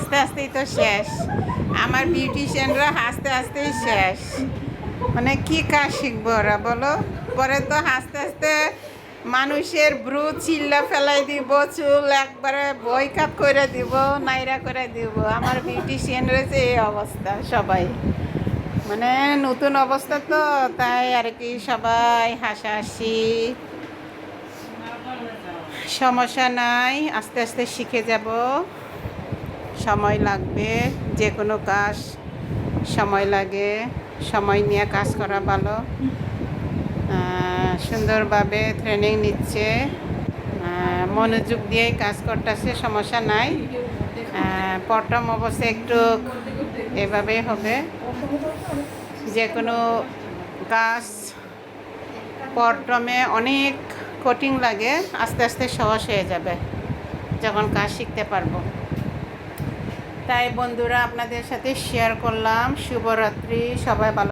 হাসতে হাসতেই তো শেষ। আমার বিউটিশিয়ানরা হাসতে হাসতেই শেষ। মানে কি কাজ শিখবো ওরা বলো? পরে তো হাসতে হাসতে মানুষের ব্রু চিল্লা ফেলাই দিব, চুল একবারে বয়কাট করে দিব, নাইরা করে দিব। আমার বিউটিশিয়ানরা যে এই অবস্থা সবাই, মানে নতুন অবস্থা তো, তাই আর কি সবাই হাসাহাসি। সমস্যা নাই, আস্তে আস্তে শিখে যাব। সময় লাগবে, যে কোনো কাজ সময় লাগে, সময় নিয়ে কাজ করা ভালো। সুন্দরভাবে ট্রেনিং নিচ্ছে, মনোযোগ দিয়েই কাজ করতেছে, সমস্যা নাই। প্রথম অবস্থায় একটু এভাবেই হবে। যে কোনো কাজ প্রথমে অনেক কঠিন লাগে, আস্তে আস্তে সহজ হয়ে যাবে যখন কাজ শিখতে পারবো। তাই বন্ধুরা আপনাদের সাথে শেয়ার করলাম। শুভরাত্রি, সবাই ভালো।